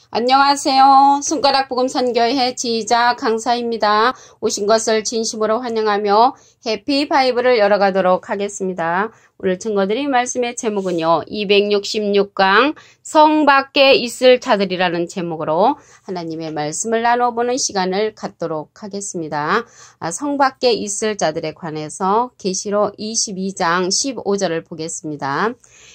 안녕하세요. 손가락 복음 선교회 지휘자 강사입니다. 오신 것을 진심으로 환영하며 해피 바이블을 열어가도록 하겠습니다. 오늘 증거드릴 말씀의 제목은요. 266강 성 밖에 있을 자들이라는 제목으로 하나님의 말씀을 나눠보는 시간을 갖도록 하겠습니다. 성 밖에 있을 자들에 관해서 계시록 22장 15절을 보겠습니다.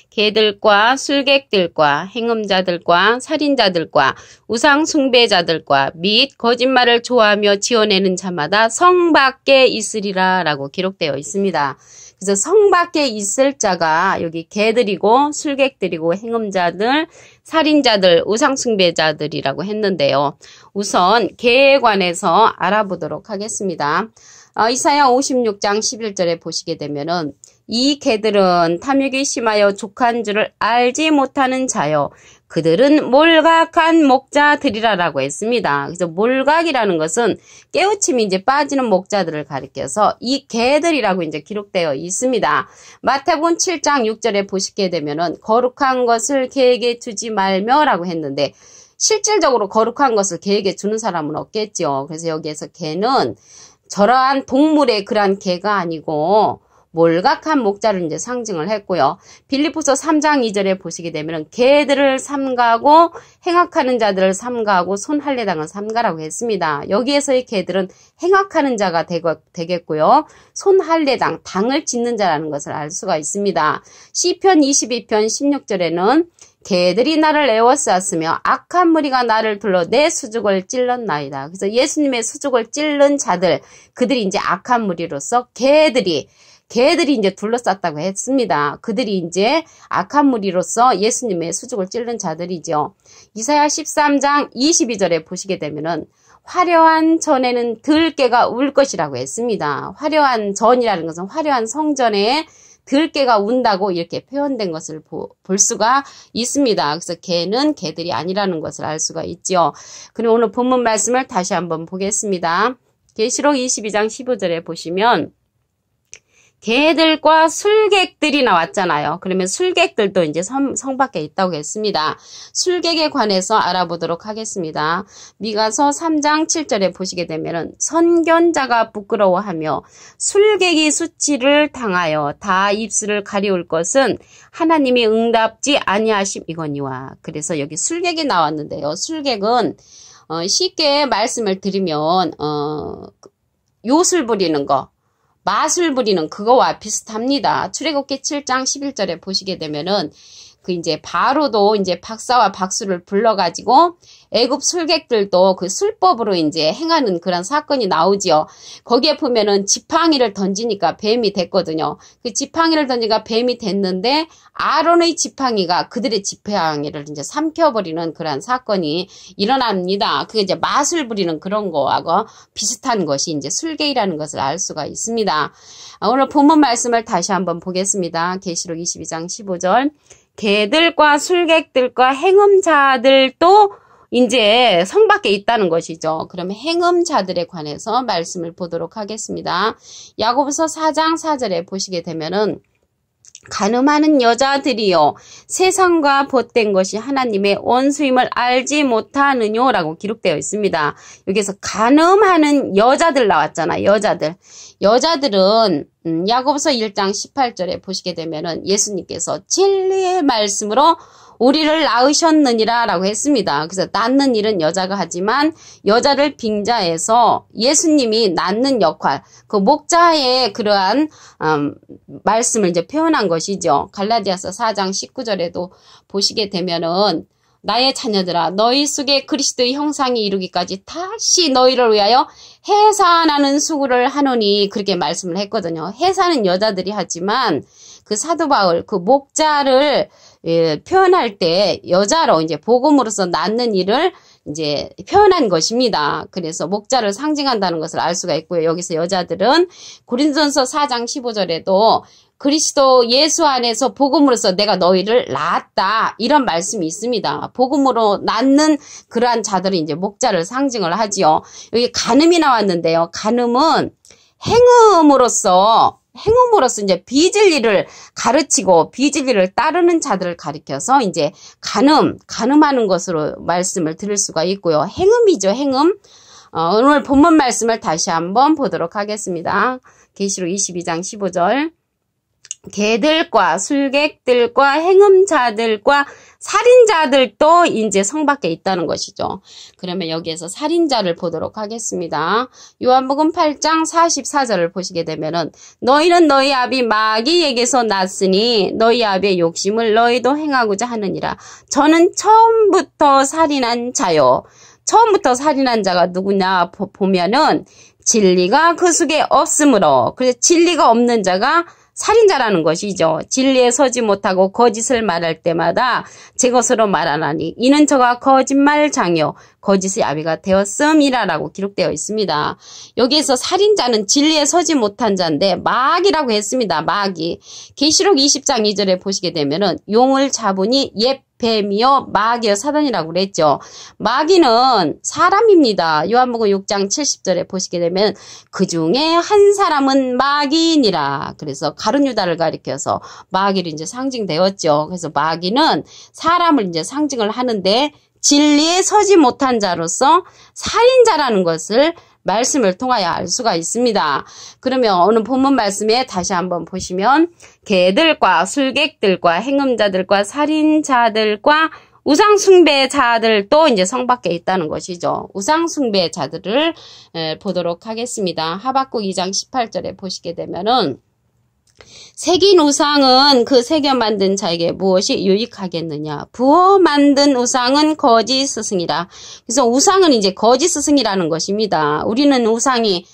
개들과 술객들과 행음자들과 살인자들과 우상 숭배자들과 및 거짓말을 좋아하며 지어내는 자마다 성 밖에 있으리라 라고 기록되어 있습니다. 그래서 성 밖에 있을 자가 여기 개들이고 술객들이고 행음자들, 살인자들, 우상 숭배자들이라고 했는데요. 우선 개에 관해서 알아보도록 하겠습니다. 이사야 56장 11절에 보시게 되면은 이 개들은 탐욕이 심하여 족한 줄을 알지 못하는 자요. 그들은 몰각한 목자들이라고 했습니다. 그래서 몰각이라는 것은 깨우침이 이제 빠지는 목자들을 가리켜서 이 개들이라고 이제 기록되어 있습니다. 마태복음 7장 6절에 보시게 되면은 거룩한 것을 개에게 주지 말며라고 했는데 실질적으로 거룩한 것을 개에게 주는 사람은 없겠죠. 그래서 여기에서 개는 저러한 동물의 그러한 개가 아니고 몰각한 목자를 이제 상징을 했고요. 빌립보서 3장 2절에 보시게 되면 개들을 삼가고 행악하는 자들을 삼가하고 손할례당을 삼가라고 했습니다. 여기에서의 개들은 행악하는 자가 되겠고요. 손할례당, 당을 짓는 자라는 것을 알 수가 있습니다. 시편 22편 16절에는 개들이 나를 에워쌌으며 악한 무리가 나를 둘러 내 수족을 찔렀나이다. 그래서 예수님의 수족을 찔른 자들, 그들이 이제 악한 무리로서 개들이 이제 둘러쌌다고 했습니다. 그들이 이제 악한 무리로서 예수님의 수족을 찔른 자들이죠. 이사야 13장 22절에 보시게 되면은 화려한 전에는 들깨가 울 것이라고 했습니다. 화려한 전이라는 것은 화려한 성전에 들깨가 운다고 이렇게 표현된 것을 볼 수가 있습니다. 그래서 개는 개들이 아니라는 것을 알 수가 있죠. 그리고 오늘 본문 말씀을 다시 한번 보겠습니다. 계시록 22장 15절에 보시면 개들과 술객들이 나왔잖아요. 그러면 술객들도 이제 성 밖에 있다고 했습니다. 술객에 관해서 알아보도록 하겠습니다. 미가서 3장 7절에 보시게 되면은 선견자가 부끄러워하며 술객이 수치를 당하여 다 입술을 가리울 것은 하나님이 응답지 아니하심이거니와. 그래서 여기 술객이 나왔는데요. 술객은 쉽게 말씀을 드리면 요술 부리는 거, 마술 부리는 그거와 비슷합니다. 출애굽기 7장 11절에 보시게 되면은 그 이제 바로도 이제 박사와 박수를 불러가지고 애굽 술객들도 그 술법으로 이제 행하는 그런 사건이 나오지요. 거기에 보면은 지팡이를 던지니까 뱀이 됐거든요. 그 지팡이를 던지니까 뱀이 됐는데 아론의 지팡이가 그들의 지팡이를 이제 삼켜버리는 그런 사건이 일어납니다. 그게 이제 마술 부리는 그런 거하고 비슷한 것이 이제 술객이라는 것을 알 수가 있습니다. 오늘 본문 말씀을 다시 한번 보겠습니다. 계시록 22장 15절. 개들과 술객들과 행음자들도 이제 성 밖에 있다는 것이죠. 그러면 행음자들에 관해서 말씀을 보도록 하겠습니다. 야고보서 4장 4절에 보시게 되면은 간음하는 여자들이요 세상과 벗된 것이 하나님의 원수임을 알지 못하느뇨라고 기록되어 있습니다. 여기서 간음하는 여자들 나왔잖아요. 여자들은 야고보서 1장 18절에 보시게 되면은 예수님께서 진리의 말씀으로 우리를 낳으셨느니라 라고 했습니다. 그래서 낳는 일은 여자가 하지만 여자를 빙자해서 예수님이 낳는 역할, 그 목자의 그러한 말씀을 이제 표현한 것이죠. 갈라디아서 4장 19절에도 보시게 되면은 나의 자녀들아 너희 속에 그리스도의 형상이 이루기까지 다시 너희를 위하여 해산하는 수고를 하노니 그렇게 말씀을 했거든요. 해산은 여자들이 하지만 그 사도 바울 그 목자를 표현할 때 여자로 이제 복음으로서 낳는 일을 이제 표현한 것입니다. 그래서 목자를 상징한다는 것을 알 수가 있고요. 여기서 여자들은 고린도전서 4장 15절에도 그리스도 예수 안에서 복음으로써 내가 너희를 낳았다. 이런 말씀이 있습니다. 복음으로 낳는 그러한 자들이 이제 목자를 상징을 하지요. 여기 간음이 나왔는데요. 간음은 행음으로써 행음으로써 이제 비진리를 가르치고 비진리를 따르는 자들을 가리켜서 이제 간음하는 것으로 말씀을 드릴 수가 있고요. 행음이죠, 행음. 오늘 본문 말씀을 다시 한번 보도록 하겠습니다. 계시록 22장 15절. 개들과 술객들과 행음자들과 살인자들도 이제 성 밖에 있다는 것이죠. 그러면 여기에서 살인자를 보도록 하겠습니다. 요한복음 8장 44절을 보시게 되면은 너희는 너희 아비 마귀에게서 났으니 너희 아비의 욕심을 너희도 행하고자 하느니라. 저는 처음부터 살인한 자요. 처음부터 살인한 자가 누구냐 보면은 진리가 그 속에 없으므로, 그래서 진리가 없는 자가 살인자라는 것이죠. 진리에 서지 못하고 거짓을 말할 때마다 제 것으로 말하나니 이는 저가 거짓말장이요 거짓의 아비가 되었음이라라고 기록되어 있습니다. 여기에서 살인자는 진리에 서지 못한 자인데 마귀라고 했습니다. 마귀. 계시록 20장 2절에 보시게 되면은 용을 잡으니 뱀이요 마귀요 사단이라고 그랬죠. 마귀는 사람입니다. 요한복음 6장 70절에 보시게 되면 그 중에 한 사람은 마귀니라. 그래서 가룟 유다를 가리켜서 마귀로 이제 상징되었죠. 그래서 마귀는 사람을 이제 상징을 하는데 진리에 서지 못한 자로서 살인자라는 것을 말씀을 통하여 알 수가 있습니다. 그러면 오늘 본문 말씀에 다시 한번 보시면 개들과 술객들과 행음자들과 살인자들과 우상숭배자들도 이제 성 밖에 있다는 것이죠. 우상숭배자들을 보도록 하겠습니다. 하박국 2장 18절에 보시게 되면은 새긴 우상은 그 새겨 만든 자에게 무엇이 유익하겠느냐. 부어 만든 우상은 거짓 스승이라. 그래서 우상은 이제 거짓 스승이라는 것입니다. 우리는 우상이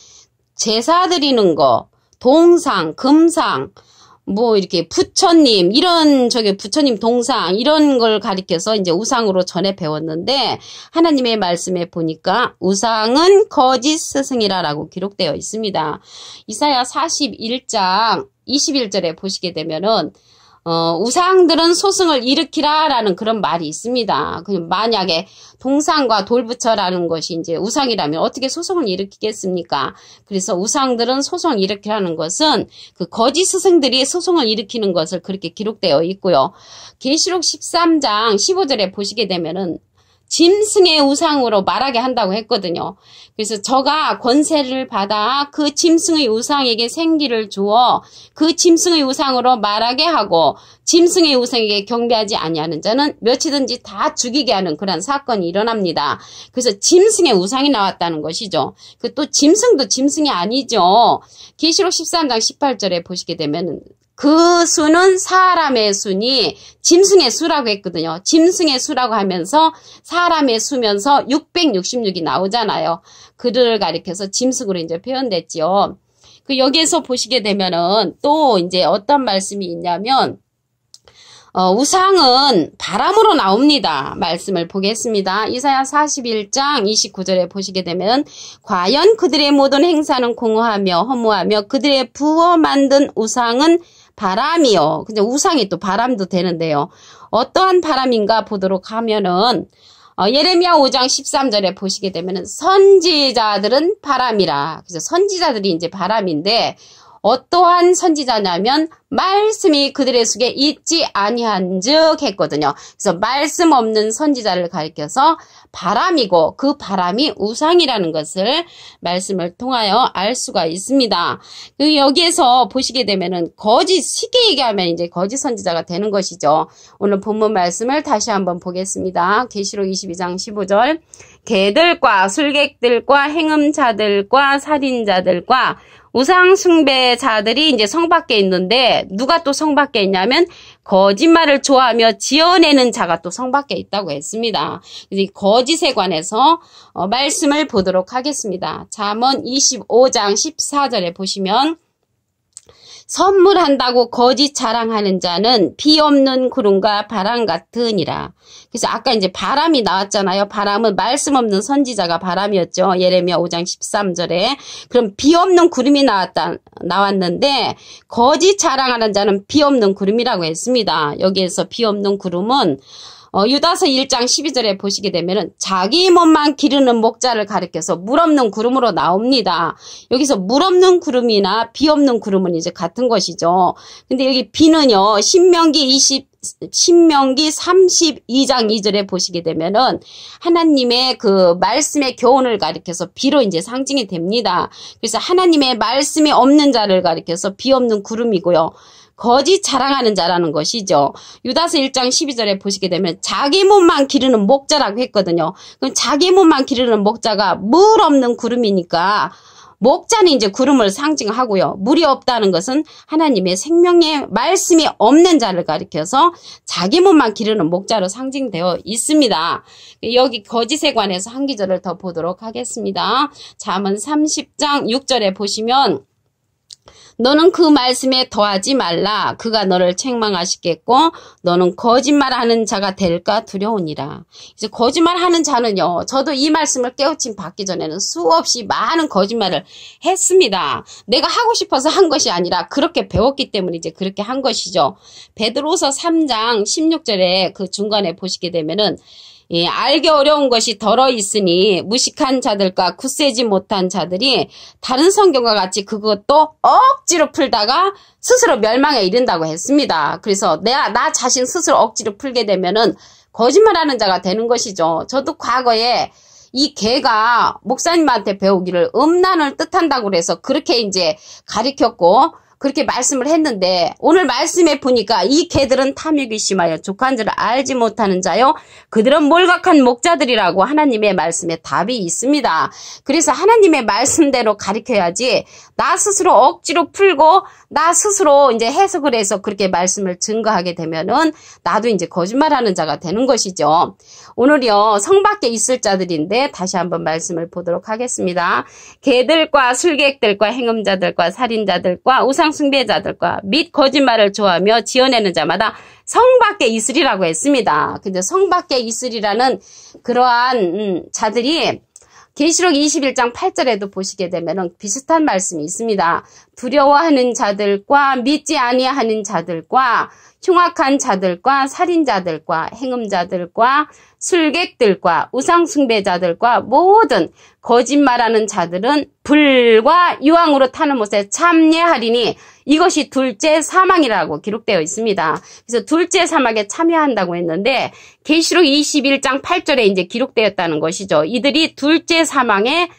제사 드리는 거, 동상, 금상, 뭐 이렇게 부처님 이런 부처님 동상 이런 걸 가리켜서 이제 우상으로 전에 배웠는데 하나님의 말씀에 보니까 우상은 거짓 스승이라라고 기록되어 있습니다. 이사야 41장 21절에 보시게 되면은 우상들은 소승을 일으키라라는 그런 말이 있습니다. 만약에 동상과 돌부처라는 것이 이제 우상이라면 어떻게 소송을 일으키겠습니까? 그래서 우상들은 소송을 일으키라는 것은 그 거짓 스승들이 소송을 일으키는 것을 그렇게 기록되어 있고요. 계시록 13장 15절에 보시게 되면은 짐승의 우상으로 말하게 한다고 했거든요. 그래서 저가 권세를 받아 그 짐승의 우상에게 생기를 주어 그 짐승의 우상으로 말하게 하고 짐승의 우상에게 경배하지 아니하는 자는 몇이든지 다 죽이게 하는 그런 사건이 일어납니다. 그래서 짐승의 우상이 나왔다는 것이죠. 또 짐승도 짐승이 아니죠. 계시록 13장 18절에 보시게 되면 그 수는 사람의 수니 짐승의 수라고 했거든요. 짐승의 수라고 하면서 사람의 수면서 666이 나오잖아요. 그들을 가리켜서 짐승으로 이제 표현됐지요. 여기에서 보시게 되면은 또 이제 어떤 말씀이 있냐면 우상은 바람으로 나옵니다. 말씀을 보겠습니다. 이사야 41장 29절에 보시게 되면 과연 그들의 모든 행사는 공허하며 허무하며 그들의 부어 만든 우상은 바람이요. 근데 우상이 또 바람도 되는데요. 어떠한 바람인가 보도록 하면은 예레미야 5장 13절에 보시게 되면은 선지자들은 바람이라. 그래서 선지자들이 이제 바람인데 어떠한 선지자냐면 말씀이 그들의 속에 있지 아니한즉 했거든요. 그래서 말씀 없는 선지자를 가리켜서 바람이고 그 바람이 우상이라는 것을 말씀을 통하여 알 수가 있습니다. 여기에서 보시게 되면은 쉽게 얘기하면 이제 거짓 선지자가 되는 것이죠. 오늘 본문 말씀을 다시 한번 보겠습니다. 계시록 22장 15절. 개들과 술객들과 행음자들과 살인자들과 우상 숭배자들이 이제 성 밖에 있는데 누가 또 성 밖에 있냐면 거짓말을 좋아하며 지어내는 자가 또 성 밖에 있다고 했습니다. 그래서 이 거짓에 관해서 말씀을 보도록 하겠습니다. 잠언 25장 14절에 보시면 선물한다고 거짓 자랑하는 자는 비 없는 구름과 바람 같으니라. 그래서 아까 이제 바람이 나왔잖아요. 바람은 말씀 없는 선지자가 바람이었죠. 예레미야 5장 13절에. 그럼 비 없는 구름이 나왔는데 거짓 자랑하는 자는 비 없는 구름이라고 했습니다. 여기에서 비 없는 구름은 유다서 1장 12절에 보시게 되면은 자기 몸만 기르는 목자를 가리켜서 물 없는 구름으로 나옵니다. 여기서 물 없는 구름이나 비 없는 구름은 이제 같은 것이죠. 근데 여기 비는요, 신명기 32장 2절에 보시게 되면은 하나님의 그 말씀의 교훈을 가리켜서 비로 이제 상징이 됩니다. 그래서 하나님의 말씀이 없는 자를 가리켜서 비 없는 구름이고요. 거짓 자랑하는 자라는 것이죠. 유다서 1장 12절에 보시게 되면 자기 몸만 기르는 목자라고 했거든요. 그럼 자기 몸만 기르는 목자가 물 없는 구름이니까 목자는 이제 구름을 상징하고요. 물이 없다는 것은 하나님의 생명의 말씀이 없는 자를 가리켜서 자기 몸만 기르는 목자로 상징되어 있습니다. 여기 거짓에 관해서 한 기절을 더 보도록 하겠습니다. 잠언 30장 6절에 보시면 너는 그 말씀에 더하지 말라. 그가 너를 책망하시겠고 너는 거짓말하는 자가 될까 두려우니라. 이제 거짓말하는 자는요. 저도 이 말씀을 깨우침 받기 전에는 수없이 많은 거짓말을 했습니다. 내가 하고 싶어서 한 것이 아니라 그렇게 배웠기 때문에 이제 그렇게 한 것이죠. 베드로서 3장 16절에 그 중간에 보시게 되면은 알기 어려운 것이 덜어 있으니 무식한 자들과 굳세지 못한 자들이 다른 성경과 같이 그것도 억지로 풀다가 스스로 멸망에 이른다고 했습니다. 그래서 나 자신 스스로 억지로 풀게 되면은 거짓말하는 자가 되는 것이죠. 저도 과거에 이 개가 목사님한테 배우기를 음란을 뜻한다고 그래서 그렇게 이제 가르쳤고 그렇게 말씀을 했는데 오늘 말씀에 보니까 이 개들은 탐욕이 심하여 족한 줄을 알지 못하는 자요 그들은 몰각한 목자들이라고 하나님의 말씀에 답이 있습니다. 그래서 하나님의 말씀대로 가르쳐야지 나 스스로 억지로 풀고 나 스스로 이제 해석을 해서 그렇게 말씀을 증거하게 되면은 나도 이제 거짓말하는 자가 되는 것이죠. 오늘요 성 밖에 있을 자들인데 다시 한번 말씀을 보도록 하겠습니다. 개들과 술객들과 행음자들과 살인자들과 우상 숭배자들과 및 거짓말을 좋아하며 지어내는 자마다 성 밖에 있으리라고 했습니다. 근데 성 밖에 있으리라는 그러한 자들이 계시록 21장 8절에도 보시게 되면 비슷한 말씀이 있습니다. 두려워하는 자들과 믿지 아니하는 자들과 흉악한 자들과 살인자들과 행음자들과 술객들과 우상숭배자들과 모든 거짓말하는 자들은 불과 유황으로 타는 못에 참여하리니 이것이 둘째 사망이라고 기록되어 있습니다. 그래서 둘째 사망에 참여한다고 했는데 계시록 21장 8절에 이제 기록되었다는 것이죠. 이들이 둘째 사망에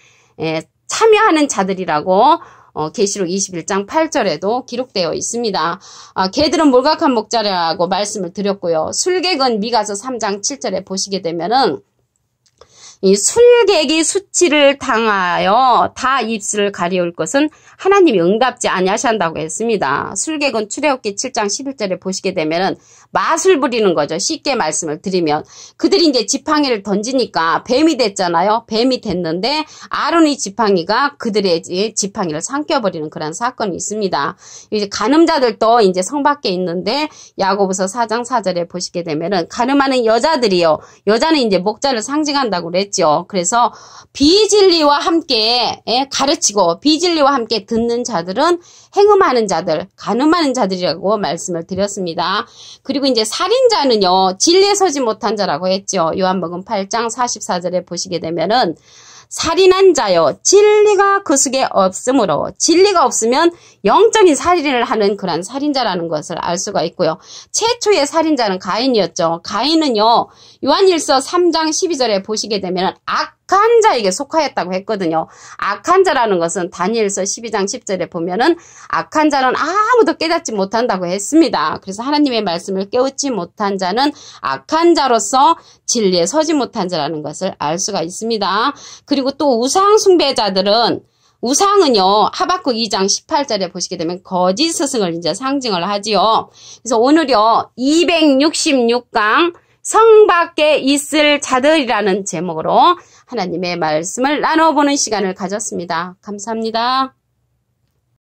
참여하는 자들이라고 계시록 21장 8절에도 기록되어 있습니다. 개들은 몰각한 목자라고 말씀을 드렸고요. 술객은 미가서 3장 7절에 보시게 되면은 이 술객이 수치를 당하여 다 입술을 가리울 것은 하나님이 응답지 아니하신다고 했습니다. 술객은 출애굽기 7장 11절에 보시게 되면은 마술 부리는 거죠. 쉽게 말씀을 드리면 그들이 이제 지팡이를 던지니까 뱀이 됐잖아요. 뱀이 됐는데 아론의 지팡이가 그들의 지팡이를 삼켜버리는 그런 사건이 있습니다. 이제 간음자들도 이제 성 밖에 있는데 야고보서 4장 4절에 보시게 되면은 간음하는 여자들이요. 여자는 이제 목자를 상징한다고 그랬죠. 그래서 비진리와 함께 가르치고 비진리와 함께 듣는 자들은 행음하는 자들, 간음하는 자들이라고 말씀을 드렸습니다. 그리고 이제 살인자는요. 진리에 서지 못한 자라고 했죠. 요한복음 8장 44절에 보시게 되면은 살인한 자요 진리가 그 속에 없으므로 진리가 없으면 영적인 살인을 하는 그런 살인자라는 것을 알 수가 있고요. 최초의 살인자는 가인이었죠. 가인은요 요한일서 3장 12절에 보시게 되면 악한 자에게 속하였다고 했거든요. 악한 자라는 것은 다니엘서 12장 10절에 보면은 악한 자는 아무도 깨닫지 못한다고 했습니다. 그래서 하나님의 말씀을 깨우지 못한 자는 악한 자로서 진리에 서지 못한 자라는 것을 알 수가 있습니다. 그리고 또 우상 숭배자들은 우상은요 하박국 2장 18절에 보시게 되면 거짓 스승을 이제 상징을 하지요. 그래서 오늘요 266강 성 밖에 있을 자들이라는 제목으로 하나님의 말씀을 나눠보는 시간을 가졌습니다. 감사합니다.